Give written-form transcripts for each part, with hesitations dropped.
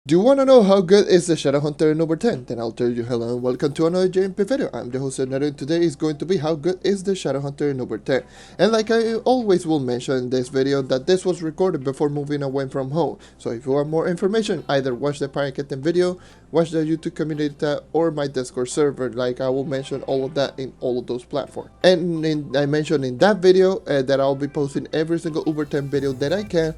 Do you want to know how good is the Shadowhunter in over 10? Then I'll tell you hello and welcome to another JMP video. I'm the host JonNario, and today is going to be how good is the Shadowhunter in over 10. And like I always will mention in this video that this was recorded before moving away from home. So if you want more information, either watch the Pirate Captain video, watch the YouTube community tab, or my Discord server. Like I will mention all of that in all of those platforms. And I mentioned in that video that I'll be posting every single over 10 video that I can.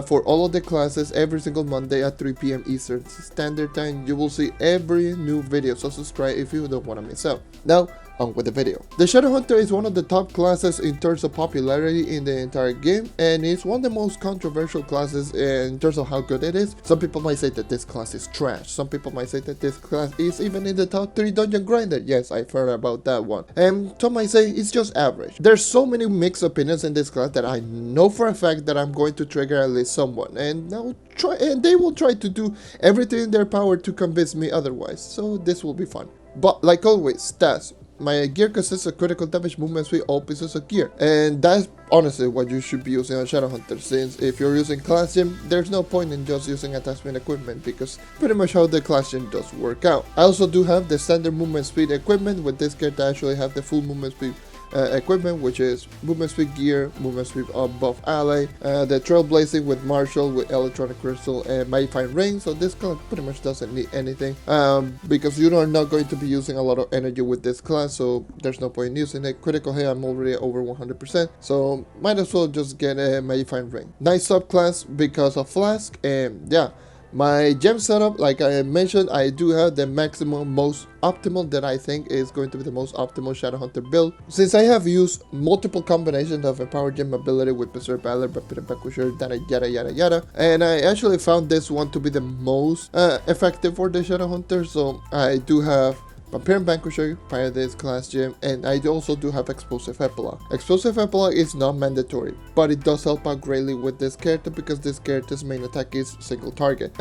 For all of the classes every single Monday at 3 p.m. Eastern Standard Time. You will see every new video, so subscribe if you don't want to miss out. Now, on with the video. The Shadowhunter is one of the top classes in terms of popularity in the entire game, and it's one of the most controversial classes in terms of how good it is. Some people might say that this class is trash. Some people might say that this class is even in the top 3 dungeon grinder. Yes, I've heard about that one. And some might say it's just average. There's so many mixed opinions in this class that I know for a fact that I'm going to trigger at least someone, and they will try to do everything in their power to convince me otherwise. So this will be fun. But like always, stats. My gear consists of critical damage, movement speed, all pieces of gear. And that's honestly what you should be using on Shadowhunter, since if you're using class gem, there's no point in just using attachment equipment, because pretty much how the class gem does work out. I also do have the standard movement speed equipment. With this character, I actually have the full movement speed equipment, which is movement speed gear, movement speed above ally, the trailblazing with martial with electronic crystal and mighty ring. So this class pretty much doesn't need anything because you are not going to be using a lot of energy with this class, so there's no point in using it. Critical hit, I'm already over 100%, so might as well just get a mighty ring. Nice subclass because of flask. And yeah, my gem setup, like I mentioned, I do have the maximum most optimal that I think is going to be the most optimal Shadowhunter build, since I have used multiple combinations of a power gem ability with Berserk Valor, Rapid Vanquisher, yada yada, and I actually found this one to be the most effective for the Shadowhunter. So I do have Vampire Vanquisher, Pirate this class gem, and I also do have Explosive Epilogue. Explosive Epilogue is not mandatory, but it does help out greatly with this character because this character's main attack is single target.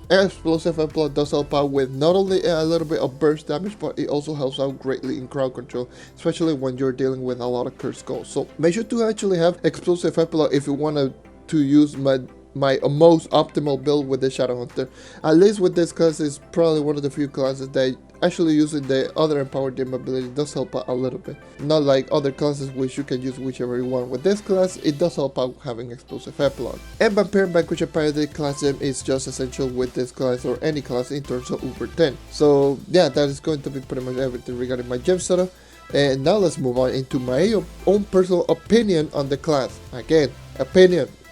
Explosive Epilogue does help out with not only a little bit of burst damage, but it also helps out greatly in crowd control, especially when you're dealing with a lot of cursed skulls. So make sure to actually have Explosive Epilogue if you want to use my most optimal build with the Shadowhunter. At least with this class, is probably one of the few classes that actually using the other empowered gem ability does help out a little bit. Not like other classes which you can use whichever you want. With this class, it does help out having Explosive Epilogue. And Vampire Vanquisher Pirate class gem is just essential with this class or any class in terms of over 10. So yeah, that is going to be pretty much everything regarding my gem setup. And now let's move on into my own personal opinion on the class. Again,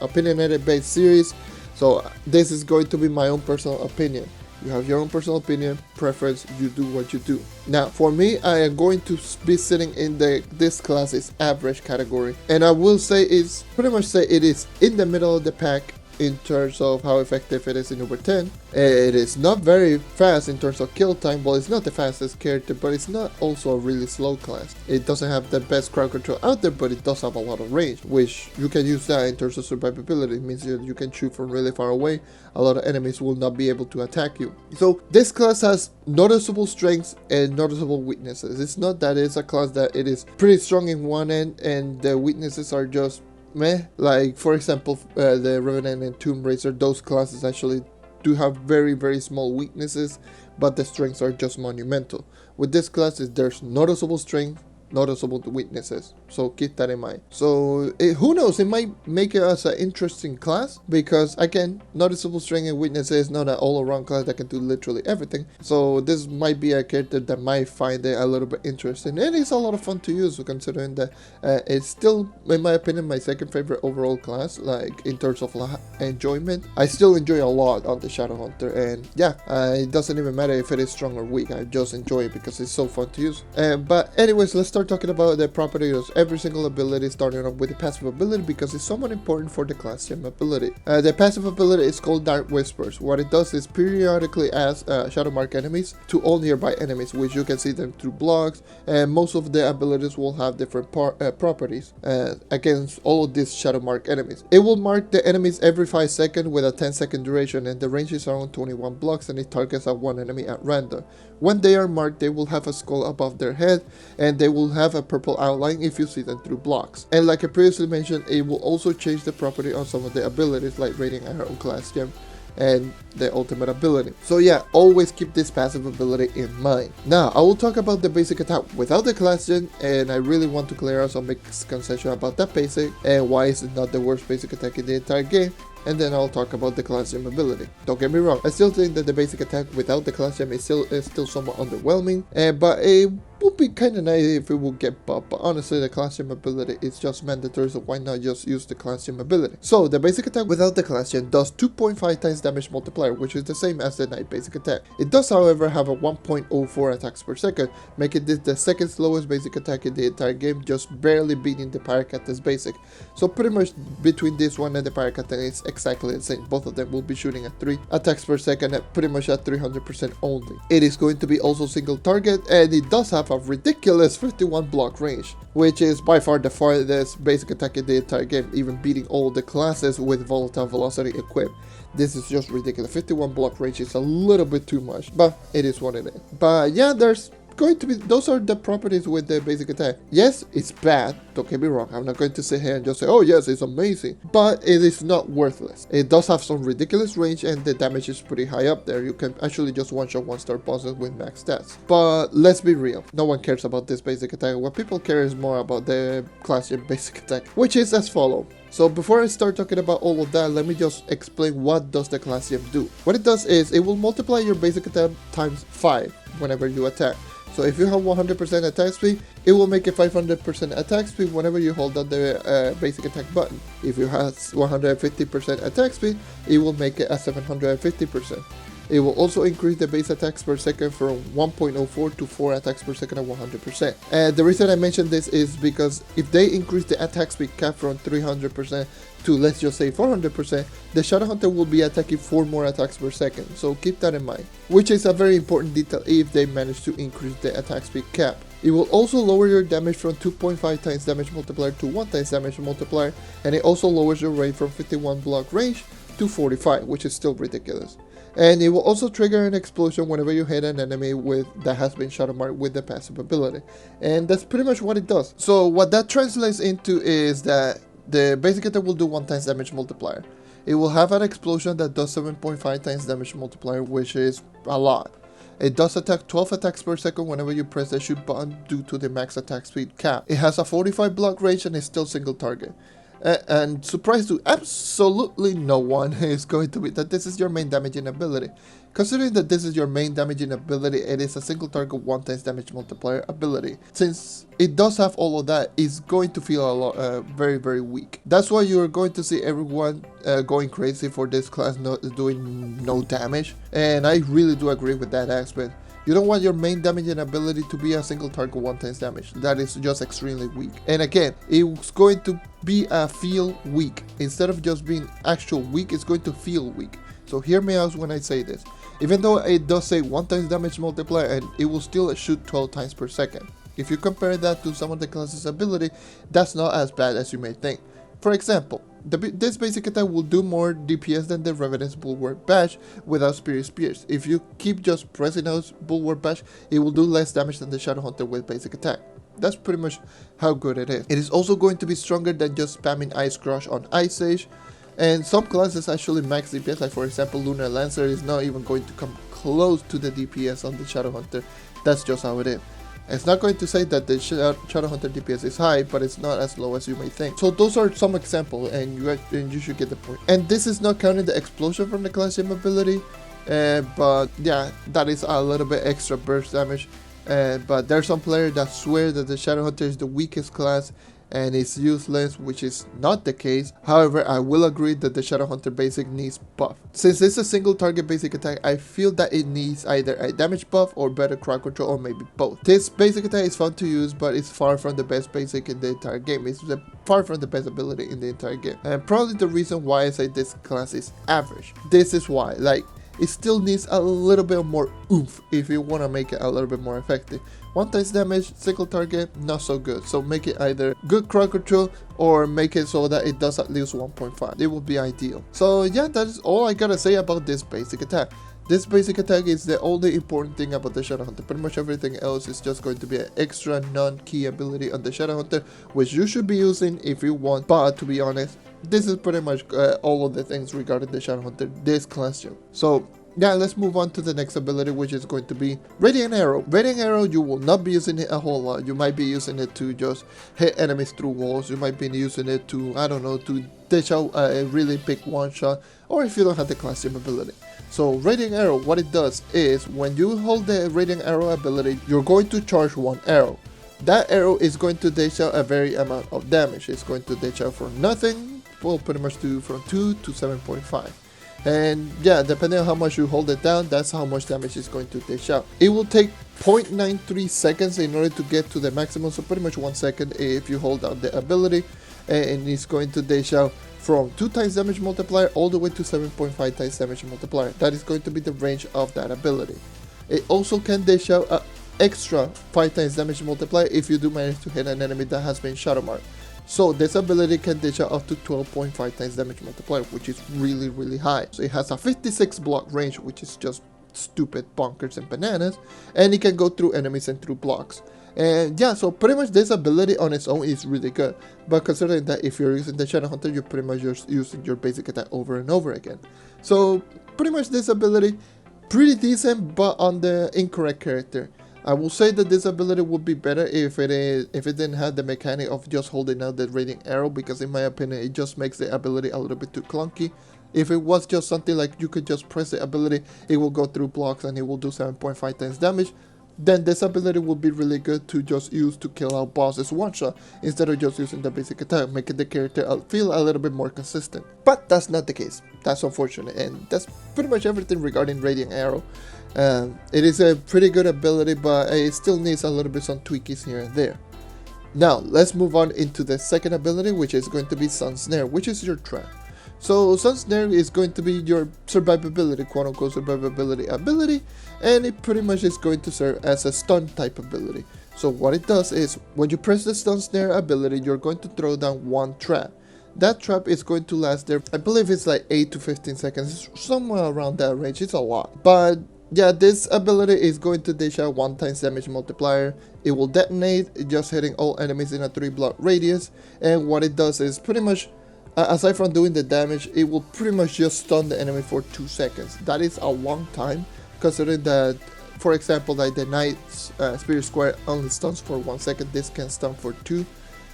opinionated based series, so this is going to be my own personal opinion. You have your own personal opinion, preference, you do what you do. Now for me, I am going to be sitting in this class is average category, and I will say it's pretty much say it is in the middle of the pack in terms of how effective it is in over 10. It is not very fast in terms of kill time. Well, it's not the fastest character, but it's not also a really slow class. It doesn't have the best crowd control out there, but it does have a lot of range, which you can use that in terms of survivability. It means that you can shoot from really far away. A lot of enemies will not be able to attack you. So this class has noticeable strengths and noticeable weaknesses. It's not that it's a class that it is pretty strong in one end and the weaknesses are just meh. Like for example, the Revenant and Tomb Raider, those classes actually do have very small weaknesses, but the strengths are just monumental. With this class, there's noticeable strength, noticeable weaknesses, so keep that in mind. So who knows, it might make it as an interesting class, because again, noticeable strength and weaknesses, not an all-around class that can do literally everything. So this might be a character that might find it a little bit interesting, and it's a lot of fun to use, considering that it's still, in my opinion, my second favorite overall class. Like in terms of enjoyment, I still enjoy a lot on the Shadowhunter, and yeah, it doesn't even matter if it is strong or weak. I just enjoy it because it's so fun to use. But anyways, let's start talking about the properties of every single ability, starting off with the passive ability, because it's somewhat important for the class gem ability. The passive ability is called Dark Whispers. What it does is periodically adds shadow mark enemies to all nearby enemies, which you can see them through blocks, and most of the abilities will have different properties against all of these shadow mark enemies. It will mark the enemies every 5 seconds with a 10-second duration, and the range is around 21 blocks, and it targets at one enemy at random. When they are marked, they will have a skull above their head, and they will have a purple outline if you see them through blocks. And like I previously mentioned, it will also change the property on some of the abilities like Radiant Arrow class gem. and the ultimate ability. So yeah, always keep this passive ability in mind. Now, I will talk about the basic attack without the class gen, and I really want to clear out some misconception about that basic and why is it not the worst basic attack in the entire game. And then I'll talk about the class gem ability. Don't get me wrong, I still think that the basic attack without the class gem is still somewhat underwhelming, but it would be kind of nice if it would get buffed. But honestly, the class gem ability is just mandatory, so why not just use the class gem ability? So the basic attack without the class gem does 2.5 times damage multiplier, which is the same as the knight basic attack. It does, however, have a 1.04 attacks per second, making this the second slowest basic attack in the entire game, just barely beating the Paracata's basic. So pretty much between this one and the Paracata is exactly the same. Both of them will be shooting at 3 attacks per second, at pretty much at 300% only. It is going to be also single target, and it does have a ridiculous 51 block range, which is by far the farthest basic attack in the entire game, even beating all the classes with volatile velocity equipped. This is just ridiculous. 51 block range is a little bit too much, but it is what it is. But yeah, there's going to be, those are the properties with the basic attack. Yes, it's bad, don't get me wrong. I'm not going to sit here and just say, oh yes, it's amazing, but it is not worthless. It does have some ridiculous range, and the damage is pretty high up there. You can actually just one-shot one-star bosses with max stats. But let's be real, no one cares about this basic attack. What people care is more about the class gem basic attack, which is as follows. So before I start talking about all of that, let me just explain what does the class gem do. What it does is it will multiply your basic attack times 5 whenever you attack. So if you have 100% attack speed, it will make a 500% attack speed whenever you hold down the basic attack button. If you have 150% attack speed, it will make it a 750%. It will also increase the base attacks per second from 1.04 to 4 attacks per second at 100%. And the reason I mention this is because if they increase the attack speed cap from 300% to, let's just say, 400%, the Shadowhunter will be attacking 4 more attacks per second. So keep that in mind, which is a very important detail if they manage to increase the attack speed cap. It will also lower your damage from 2.5 times damage multiplier to 1 times damage multiplier, and it also lowers your range from 51 block range to 45, which is still ridiculous. And it will also trigger an explosion whenever you hit an enemy that has been shadow marked with the passive ability. And that's pretty much what it does. So what that translates into is that the basic attack will do 1 times damage multiplier. It will have an explosion that does 7.5 times damage multiplier, which is a lot. It does attack 12 attacks per second whenever you press the shoot button due to the max attack speed cap. It has a 45 block range and is still single target. And surprise to absolutely no one is going to be that this is your main damaging ability. Considering that this is your main damaging ability, it is a single target 1 times damage multiplier ability. Since it does have all of that, it's going to feel a lot very weak. That's why you're going to see everyone going crazy for this class doing no damage, and I really do agree with that aspect. You don't want your main damaging ability to be a single target 1 times damage. That is just extremely weak. And again, it's going to be a feel weak. Instead of just being actual weak, it's going to feel weak. So hear me out when I say this. Even though it does say 1 times damage multiplier, and it will still shoot 12 times per second. If you compare that to some of the classes' ability, that's not as bad as you may think. For example, this basic attack will do more DPS than the Revenant's Bulwark Bash without Spirit Spears. If you keep just pressing out Bulwark Bash, it will do less damage than the Shadowhunter with basic attack. That's pretty much how good it is. It is also going to be stronger than just spamming Ice Crush on Ice Age. And some classes actually max DPS, like for example Lunar Lancer is not even going to come close to the DPS on the Shadowhunter. That's just how it is. It's not going to say that the Shadowhunter DPS is high, but it's not as low as you may think. So those are some examples, and you should get the point. And this is not counting the explosion from the class gem ability, but yeah, that is a little bit extra burst damage. But there are some players that swear that the Shadowhunter is the weakest class and it's useless, which is not the case. However, I will agree that the Shadowhunter basic needs buff. Since it's a single target basic attack, I feel that it needs either a damage buff or better crowd control, or maybe both. This basic attack is fun to use, but it's far from the best basic in the entire game. It's far from the best ability in the entire game. And probably the reason why I say this class is average. This is why, like, it still needs a little bit more oomph if you want to make it a little bit more effective. 1 times damage, single target, not so good. So make it either good crowd control or make it so that it does at least 1.5. It would be ideal. So yeah, that is all I gotta say about this basic attack. This basic attack is the only important thing about the Shadowhunter. Pretty much everything else is just going to be an extra non-key ability on the Shadowhunter, which you should be using if you want. But to be honest, this is pretty much all of the things regarding the Shadowhunter this class jump. So yeah, let's move on to the next ability, which is going to be Radiant Arrow. Radiant Arrow, you will not be using it a whole lot. You might be using it to just hit enemies through walls. You might be using it to, I don't know, to dish out a really big one shot, or if you don't have the class jump ability. So Radiant Arrow, what it does is when you hold the Radiant Arrow ability, you're going to charge one arrow. That arrow is going to dish out a very amount of damage. It's going to dish out for nothing. Well, pretty much do from 2 to 7.5. And yeah, depending on how much you hold it down, that's how much damage it's going to dish out. It will take 0.93 seconds in order to get to the maximum, so pretty much 1 second if you hold down the ability, and it's going to dish out from 2 times damage multiplier all the way to 7.5 times damage multiplier. That is going to be the range of that ability. It also can dish out an extra 5 times damage multiplier if you do manage to hit an enemy that has been shadow marked. So this ability can dish out up to 12.5 times damage multiplier, which is really high. So it has a 56 block range, which is just stupid, bonkers and bananas, and it can go through enemies and through blocks. And yeah, so pretty much this ability on its own is really good, but considering that if you're using the Shadowhunter, you're pretty much just using your basic attack over and over again. So pretty much this ability, pretty decent, but on the incorrect character. I will say that this ability would be better if it didn't have the mechanic of just holding out the Radiant Arrow, because in my opinion it just makes the ability a little bit too clunky. If it was just something like you could just press the ability, it will go through blocks and it will do 7.5 times damage, then this ability would be really good to just use to kill out bosses one shot instead of just using the basic attack, making the character feel a little bit more consistent. But that's not the case. That's unfortunate, and that's pretty much everything regarding Radiant Arrow. It is a pretty good ability, but it still needs a little bit some tweaks here and there. Now let's move on into the second ability, which is going to be Sun Snare, which is your trap. So Sun Snare is going to be your survivability, quote unquote survivability ability, and it pretty much is going to serve as a stun type ability. So what it does is when you press the Sun Snare ability, you're going to throw down one trap. That trap is going to last there, I believe it's like 8 to 15 seconds, somewhere around that range. It's a lot, but yeah, this ability is going to dish out 1 times damage multiplier. It will detonate, just hitting all enemies in a 3 block radius, and what it does is pretty much, aside from doing the damage, it will pretty much just stun the enemy for 2 seconds. That is a long time, considering that, for example, like the Knight's Spirit Square only stuns for 1 second, this can stun for 2.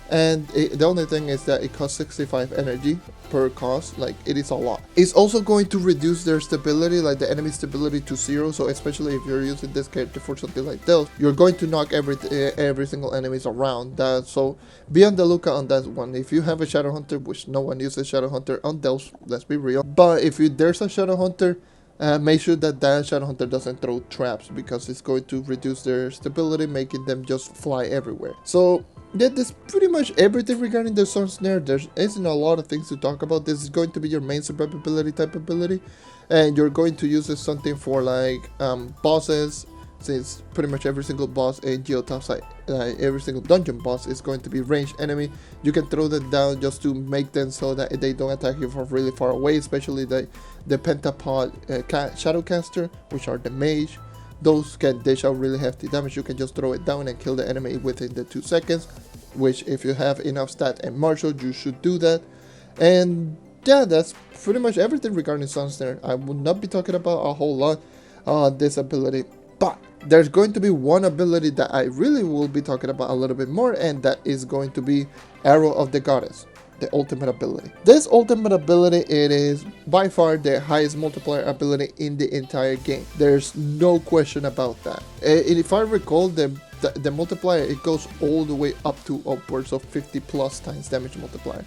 And the only thing is that it costs 65 energy per cost, like it is a lot. It's also going to reduce their stability, like the enemy stability to 0, so especially if you're using this character for something like Delve, you're going to knock every single enemies around that, so be on the lookout on that one. If you have a Shadowhunter, which no one uses Shadowhunter on Delve, let's be real, but if there's a Shadowhunter, make sure that Shadowhunter doesn't throw traps, because it's going to reduce their stability, making them just fly everywhere. So yeah, that's pretty much everything regarding the Sun Snare. There isn't a lot of things to talk about. This is going to be your main survivability type ability, and you're going to use this something for like bosses, since pretty much every single boss in Geotopside, every single dungeon boss is going to be ranged enemy. You can throw them down just to make them so that they don't attack you from really far away, especially the Pentapod Shadowcaster, which are the mage. Those can dish out really hefty damage. You can just throw it down and kill the enemy within the 2 seconds, which if you have enough stat and martial, you should do that. And yeah, that's pretty much everything regarding Sun Snare. I will not be talking about a whole lot on this ability, but there's going to be one ability that I really will be talking about a little bit more, and that is going to be Arrow of the Goddess, the ultimate ability. This ultimate ability, it is by far the highest multiplier ability in the entire game. There's no question about that. If I recall, the multiplier, it goes all the way up to upwards of 50 plus times damage multiplier.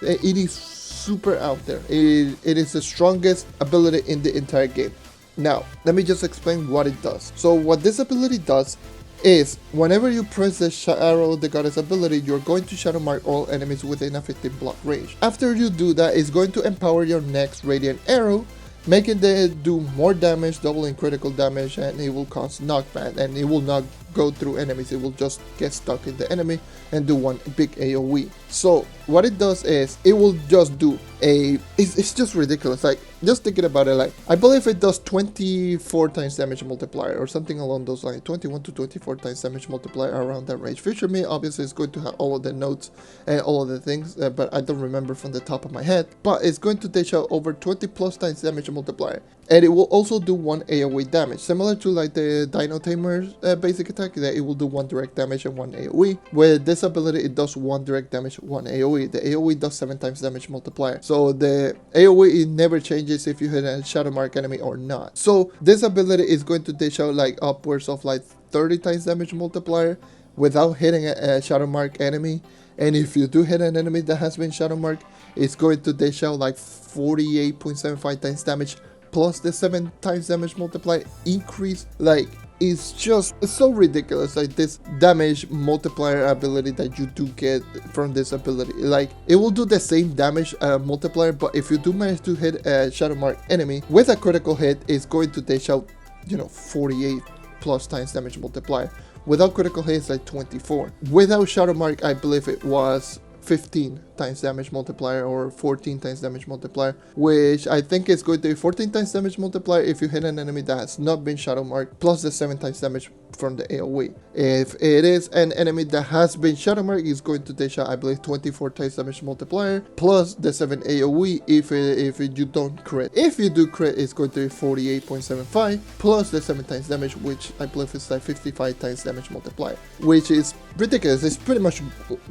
It is super out there. It is the strongest ability in the entire game. Now, let me just explain what it does. So what this ability does is, whenever you press the Arrow of the Goddess ability, you're going to shadow mark all enemies within a 15 block range. After you do that, it's going to empower your next Radiant Arrow, making it do more damage, doubling critical damage, and it will cause knockback, and it will knock go through enemies. It will just get stuck in the enemy and do one big AoE. So what it does is it will just do it's just ridiculous. Like, just thinking about it, like, I believe it does 24 times damage multiplier or something along those lines, 21 to 24 times damage multiplier, around that range. Future me obviously is going to have all of the notes and all of the things, but I don't remember from the top of my head. But it's going to dish out over 20 plus times damage multiplier, and it will also do one AoE damage, similar to like the Dino Tamer's basic attack, that it will do one direct damage and one AoE. With this ability, it does one direct damage, one AoE. The AoE does 7 times damage multiplier. So the AoE, it never changes if you hit a shadow mark enemy or not. So this ability is going to dish out like upwards of like 30 times damage multiplier without hitting a shadow mark enemy. And if you do hit an enemy that has been shadow marked, it's going to dish out like 48.75 times damage plus the 7 times damage multiplier increase. Like, it's so ridiculous, like this damage multiplier ability that you do get from this ability. Like, it will do the same damage multiplier, but if you do manage to hit a shadow mark enemy with a critical hit, it's going to dish out, 48 plus times damage multiplier. Without critical hit, it's like 24. Without shadow mark, I believe it was 15 times damage multiplier or 14 times damage multiplier, which I think is going to be 14 times damage multiplier if you hit an enemy that has not been shadow marked, plus the 7 times damage from the AoE. If it is an enemy that has been shadow marked, it's going to dish out, I believe, 24 times damage multiplier plus the 7 AoE if you don't crit. If you do crit, it's going to be 48.75 plus the 7 times damage, which I believe is like 55 times damage multiplier, which is ridiculous. It's pretty much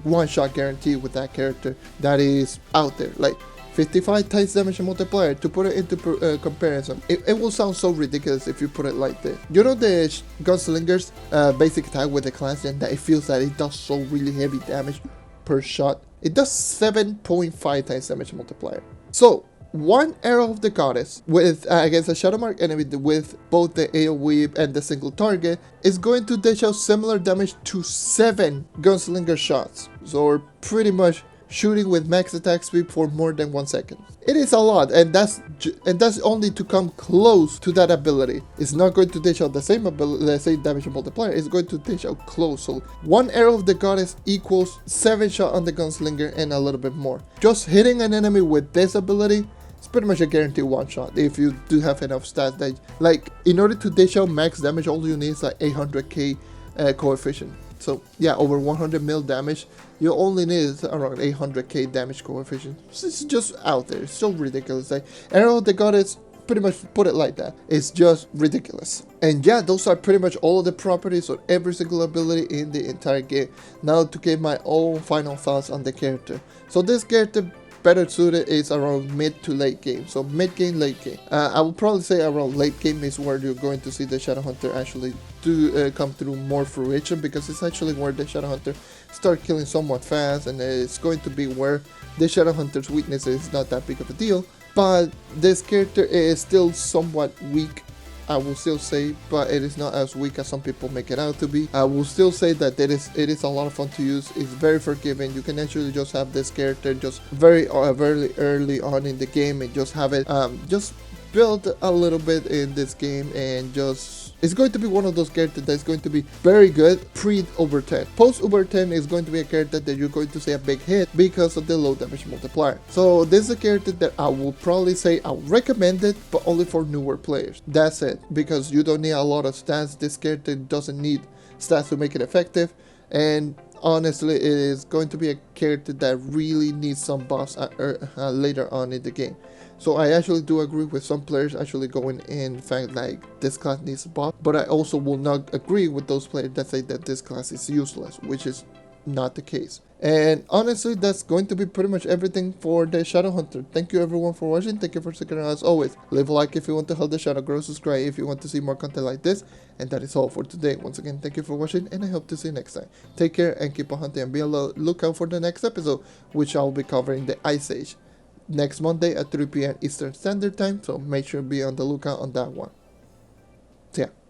one shot guarantee with that character that is out there. Like, 55 times damage multiplier, to put it into comparison, it will sound so ridiculous if you put it like this. You know the Gunslinger's basic attack with the class gen, that it feels that it does so really heavy damage per shot? It does 7.5 times damage multiplier. So one arrow of the goddess with against a shadow mark enemy with both the AoE and the single target is going to dish out similar damage to 7 Gunslinger shots. So we're pretty much shooting with max attack speed for more than 1 second. It is a lot, and that's only to come close to that ability. It's not going to dish out the same ability, the same damage multiplier. It's going to dish out close. So one arrow of the goddess equals 7 shot on the Gunslinger and a little bit more. Just hitting an enemy with this ability, it's pretty much a guaranteed one shot if you do have enough stats. That, like, in order to dish out max damage, all you need is like 800k coefficient. So yeah, over 100 mil damage, you only need around 800k damage coefficient. It's just out there. It's so ridiculous. Like, Arrow of the Goddess, pretty much put it like that. It's just ridiculous. And yeah, those are pretty much all of the properties of every single ability in the entire game. Now to give my own final thoughts on the character. So this character better suited is around mid to late game. So mid game, late game. I would probably say around late game is where you're going to see the Shadowhunter actually do come through more fruition, because it's actually where the Shadowhunter start killing somewhat fast, and it's going to be where the Shadowhunter's weakness is not that big of a deal. But this character is still somewhat weak, I will still say, but it is not as weak as some people make it out to be. I will still say that it is a lot of fun to use. It's very forgiving. You can actually just have this character just very early on in the game and just have it just build a little bit in this game, and just it's going to be one of those characters that's going to be very good pre-Uber 10. Post-Uber 10 is going to be a character that you're going to see a big hit because of the low damage multiplier. So this is a character that I will probably say I'll recommend it, but only for newer players. That's it, because you don't need a lot of stats. This character doesn't need stats to make it effective, and honestly, it is going to be a character that really needs some buffs later on in the game. So I actually do agree with some players actually going in fact like this class needs a buff, but I also will not agree with those players that say that this class is useless, which is not the case. And honestly, that's going to be pretty much everything for the Shadowhunter. Thank you everyone for watching. Thank you for sticking around as always. Leave a like if you want to help the shadow grow, subscribe if you want to see more content like this, and that is all for today. Once again, thank you for watching, and I hope to see you next time. Take care and keep on hunting, and be on the lookout for the next episode, which I'll be covering the Ice Age next Monday at 3 p.m. Eastern Standard Time, so make sure to be on the lookout on that one. So yeah.